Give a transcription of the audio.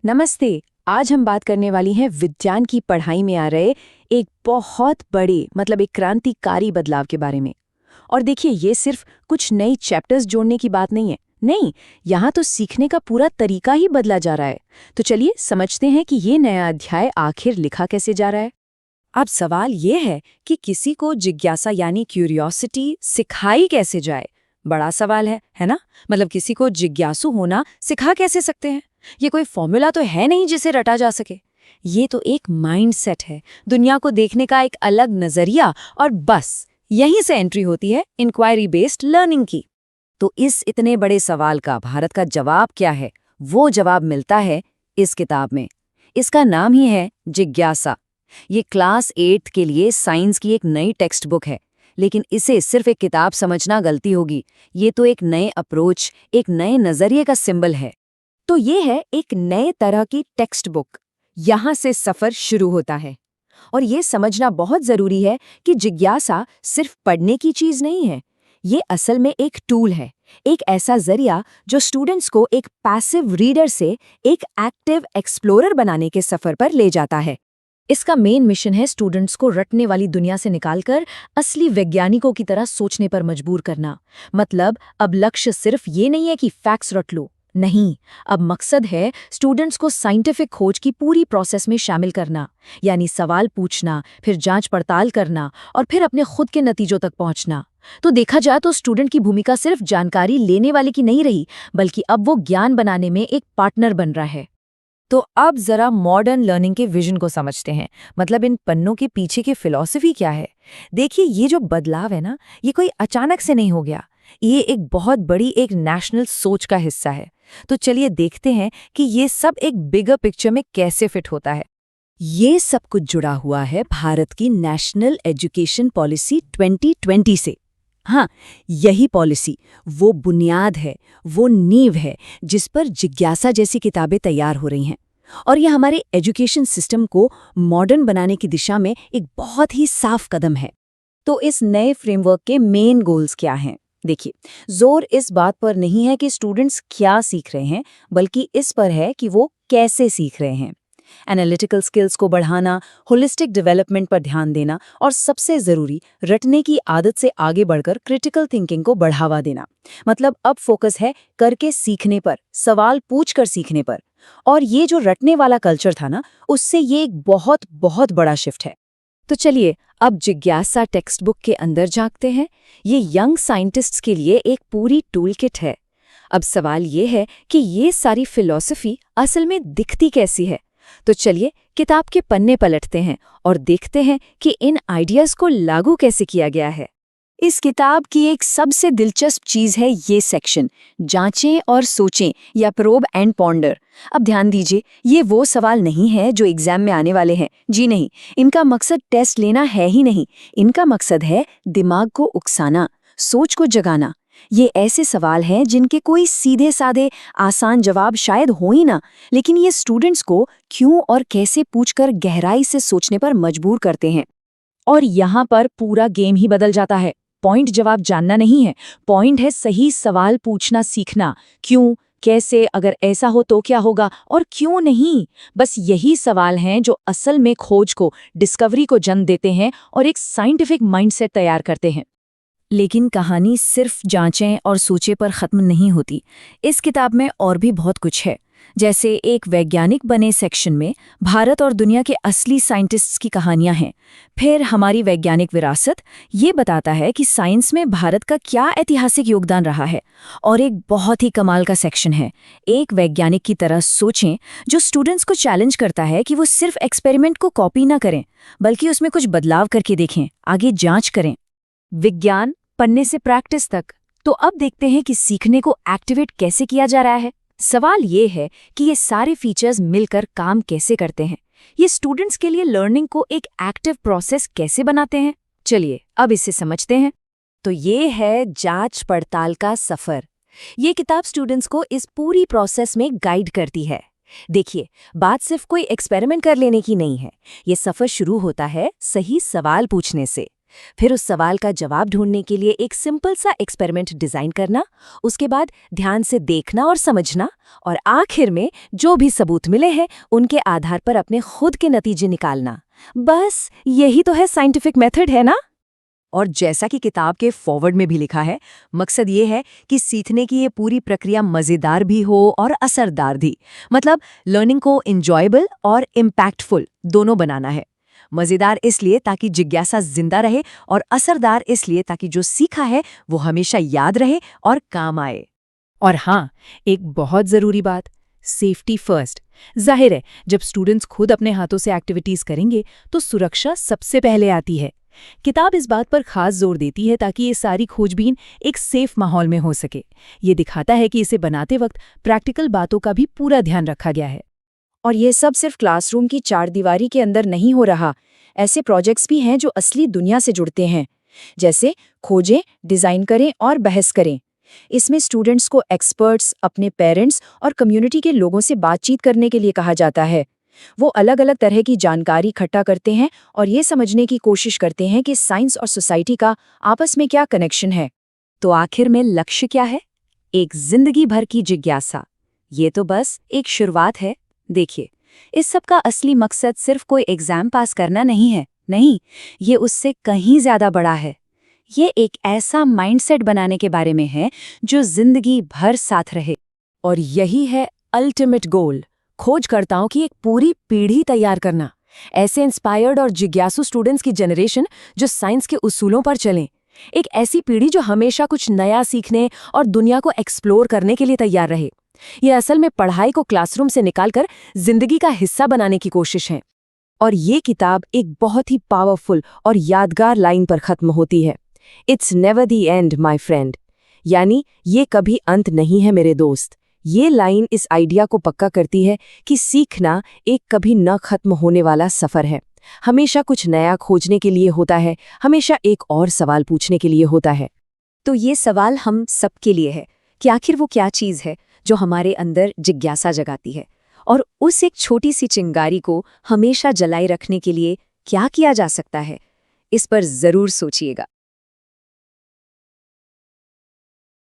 नमस्ते। आज हम बात करने वाली हैं विज्ञान की पढ़ाई में आ रहे एक बहुत बड़े एक क्रांतिकारी बदलाव के बारे में। और देखिए, ये सिर्फ कुछ नई चैप्टर्स जोड़ने की बात नहीं है। नहीं, यहाँ तो सीखने का पूरा तरीका ही बदला जा रहा है। तो चलिए समझते हैं कि ये नया अध्याय आखिर लिखा कैसे जा रहा है। अब सवाल ये है कि किसी को जिज्ञासा यानी क्यूरियोसिटी सिखाई कैसे जाए। बड़ा सवाल है ना? किसी को जिज्ञासु होना सिखा कैसे सकते हैं? ये कोई फॉर्मूला तो है नहीं जिसे रटा जा सके। ये तो एक माइंडसेट है, दुनिया को देखने का एक अलग नजरिया, और बस यहीं से एंट्री होती है इंक्वायरी बेस्ड लर्निंग की। तो इस इतने बड़े सवाल का भारत का जवाब क्या है? वो जवाब मिलता है इस किताब में। इसका नाम ही है जिज्ञासा। ये क्लास 8 के लिए साइंस की एक नई टेक्स्ट बुक है, लेकिन इसे सिर्फ एक किताब समझना गलती होगी। ये तो एक नए अप्रोच, एक नए नजरिए का सिंबल है। तो ये है एक नए तरह की टेक्स्ट बुक। यहाँ से सफर शुरू होता है। और ये समझना बहुत जरूरी है कि जिज्ञासा सिर्फ पढ़ने की चीज नहीं है। ये असल में एक टूल है, एक ऐसा जरिया जो स्टूडेंट्स को एक पैसिव रीडर से एक एक्टिव एक्सप्लोरर बनाने के सफर पर ले जाता है। इसका मेन मिशन है स्टूडेंट्स को रटने वाली दुनिया से निकालकर असली वैज्ञानिकों की तरह सोचने पर मजबूर करना। अब लक्ष्य सिर्फ ये नहीं है कि फैक्ट्स रट लो, नहीं, अब मकसद है स्टूडेंट्स को साइंटिफिक खोज की पूरी प्रोसेस में शामिल करना, यानी सवाल पूछना, फिर जांच पड़ताल करना और फिर अपने खुद के नतीजों तक पहुंचना। तो देखा जाए तो स्टूडेंट की भूमिका सिर्फ जानकारी लेने वाले की नहीं रही, बल्कि अब वो ज्ञान बनाने में एक पार्टनर बन रहा है। तो अब जरा मॉडर्न लर्निंग के विजन को समझते हैं। इन पन्नों के पीछे की फिलॉसफी क्या है? देखिए, ये जो बदलाव है ना, ये कोई अचानक से नहीं हो गया। ये एक बहुत बड़ी एक नेशनल सोच का हिस्सा है। तो चलिए देखते हैं कि ये सब एक बिगर पिक्चर में कैसे फिट होता है। ये सब कुछ जुड़ा हुआ है भारत की नेशनल एजुकेशन पॉलिसी 2020 से। हाँ, यही पॉलिसी वो बुनियाद है, वो नींव है जिस पर जिज्ञासा जैसी किताबें तैयार हो रही हैं। और ये हमारे एजुकेशन सिस्टम को मॉडर्न बनाने की दिशा में एक बहुत ही साफ कदम है। तो इस नए फ्रेमवर्क के मेन गोल्स क्या हैं? देखिए, जोर इस बात पर नहीं है कि स्टूडेंट्स क्या सीख रहे हैं, बल्कि इस पर है कि वो कैसे सीख रहे हैं। एनालिटिकल स्किल्स को बढ़ाना, होलिस्टिक डेवलपमेंट पर ध्यान देना और सबसे जरूरी, रटने की आदत से आगे बढ़कर क्रिटिकल थिंकिंग को बढ़ावा देना। अब फोकस है करके सीखने पर, सवाल पूछकर सीखने पर। और ये जो रटने वाला कल्चर था ना, उससे ये एक बहुत बहुत बड़ा शिफ्ट है। तो चलिए अब जिज्ञासा टेक्स्ट बुक के अंदर झांकते हैं। ये यंग साइंटिस्ट्स के लिए एक पूरी टूल किट है। अब सवाल ये है कि ये सारी फिलॉसफी असल में दिखती कैसी है? तो चलिए किताब के पन्ने पलटते हैं और देखते हैं कि इन आइडियाज को लागू कैसे किया गया है। इस किताब की एक सबसे दिलचस्प चीज है ये सेक्शन, जांचें और सोचें या प्रोब एंड पॉन्डर। अब ध्यान दीजिए, ये वो सवाल नहीं है जो एग्जाम में आने वाले हैं। जी नहीं, इनका मकसद टेस्ट लेना है ही नहीं। इनका मकसद है दिमाग को उकसाना, सोच को जगाना। ये ऐसे सवाल हैं जिनके कोई सीधे साधे आसान जवाब शायद हो ही ना, लेकिन ये स्टूडेंट्स को क्यों और कैसे पूछकर गहराई से सोचने पर मजबूर करते हैं। और यहाँ पर पूरा गेम ही बदल जाता है। पॉइंट जवाब जानना नहीं है, पॉइंट है सही सवाल पूछना सीखना। क्यों, कैसे, अगर ऐसा हो तो क्या होगा, और क्यों नहीं। बस यही सवाल हैं जो असल में खोज को, डिस्कवरी को जन्म देते हैं और एक साइंटिफिक माइंडसेट तैयार करते हैं। लेकिन कहानी सिर्फ जांचें और सोचे पर खत्म नहीं होती। इस किताब में और भी बहुत कुछ है। जैसे एक वैज्ञानिक बने सेक्शन में भारत और दुनिया के असली साइंटिस्ट्स की कहानियां हैं। फिर हमारी वैज्ञानिक विरासत, ये बताता है कि साइंस में भारत का क्या ऐतिहासिक योगदान रहा है। और एक बहुत ही कमाल का सेक्शन है, एक वैज्ञानिक की तरह सोचें, जो स्टूडेंट्स को चैलेंज करता है कि वो सिर्फ एक्सपेरिमेंट को कॉपी ना करें, बल्कि उसमें कुछ बदलाव करके देखें, आगे जांच करें। विज्ञान पन्ने से प्रैक्टिस तक। तो अब देखते हैं कि सीखने को एक्टिवेट कैसे किया जा रहा है। सवाल ये है कि ये सारे फीचर्स मिलकर काम कैसे करते हैं। ये स्टूडेंट्स के लिए लर्निंग को एक एक्टिव प्रोसेस कैसे बनाते हैं। चलिए अब इसे समझते हैं। तो ये है जांच पड़ताल का सफर। ये किताब स्टूडेंट्स को इस पूरी प्रोसेस में गाइड करती है। देखिए, बात सिर्फ कोई एक्सपेरिमेंट कर लेने की नहीं है। ये सफर शुरू होता है सही सवाल पूछने से। फिर उस सवाल का जवाब ढूंढने के लिए एक सिंपल सा एक्सपेरिमेंट डिजाइन करना, उसके बाद ध्यान से देखना और समझना, और आखिर में जो भी सबूत मिले हैं उनके आधार पर अपने खुद के नतीजे निकालना। बस यही तो है साइंटिफिक मेथड, है ना? और जैसा कि किताब के फॉरवर्ड में भी लिखा है, मकसद ये है कि सीखने की ये पूरी प्रक्रिया मज़ेदार भी हो और असरदार भी। मतलब लर्निंग को इंजॉयबल और इम्पैक्टफुल दोनों बनाना है। मज़ेदार इसलिए ताकि जिज्ञासा जिंदा रहे, और असरदार इसलिए ताकि जो सीखा है वो हमेशा याद रहे और काम आए। और हाँ, एक बहुत ज़रूरी बात, सेफ्टी फर्स्ट। जाहिर है, जब स्टूडेंट्स खुद अपने हाथों से एक्टिविटीज़ करेंगे तो सुरक्षा सबसे पहले आती है। किताब इस बात पर खास जोर देती है ताकि ये सारी खोजबीन एक सेफ माहौल में हो सके। ये दिखाता है कि इसे बनाते वक्त प्रैक्टिकल बातों का भी पूरा ध्यान रखा गया है। और ये सब सिर्फ क्लासरूम की चारदीवारी के अंदर नहीं हो रहा। ऐसे प्रोजेक्ट्स भी हैं जो असली दुनिया से जुड़ते हैं, जैसे खोजें, डिज़ाइन करें और बहस करें। इसमें स्टूडेंट्स को एक्सपर्ट्स, अपने पेरेंट्स और कम्युनिटी के लोगों से बातचीत करने के लिए कहा जाता है। वो अलग अलग तरह की जानकारी इकट्ठा करते हैं और ये समझने की कोशिश करते हैं कि साइंस और सोसाइटी का आपस में क्या कनेक्शन है। तो आखिर में लक्ष्य क्या है? एक जिंदगी भर की जिज्ञासा। ये तो बस एक शुरुआत है। देखिए, इस सब का असली मकसद सिर्फ कोई एग्जाम पास करना नहीं है। नहीं, ये उससे कहीं ज्यादा बड़ा है। ये एक ऐसा माइंडसेट बनाने के बारे में है जो जिंदगी भर साथ रहे। और यही है अल्टीमेट गोल, खोजकर्ताओं की एक पूरी पीढ़ी तैयार करना। ऐसे इंस्पायर्ड और जिज्ञासु स्टूडेंट्स की जनरेशन जो साइंस के उसूलों पर चलें। एक ऐसी पीढ़ी जो हमेशा कुछ नया सीखने और दुनिया को एक्सप्लोर करने के लिए तैयार रहे। ये असल में पढ़ाई को क्लासरूम से निकालकर जिंदगी का हिस्सा बनाने की कोशिश है। और ये किताब एक बहुत ही पावरफुल और यादगार लाइन पर खत्म होती है, it's never the end my friend. यानी ये कभी अंत नहीं है मेरे दोस्त। ये लाइन इस आइडिया को पक्का करती है कि सीखना एक कभी न खत्म होने वाला सफर है। हमेशा कुछ नया खोजने के लिए होता है, हमेशा एक और सवाल पूछने के लिए होता है। तो ये सवाल हम सबके लिए है कि आखिर वो क्या चीज़ है जो हमारे अंदर जिज्ञासा जगाती है, और उस एक छोटी सी चिंगारी को हमेशा जलाए रखने के लिए क्या किया जा सकता है? इस पर ज़रूर सोचिएगा।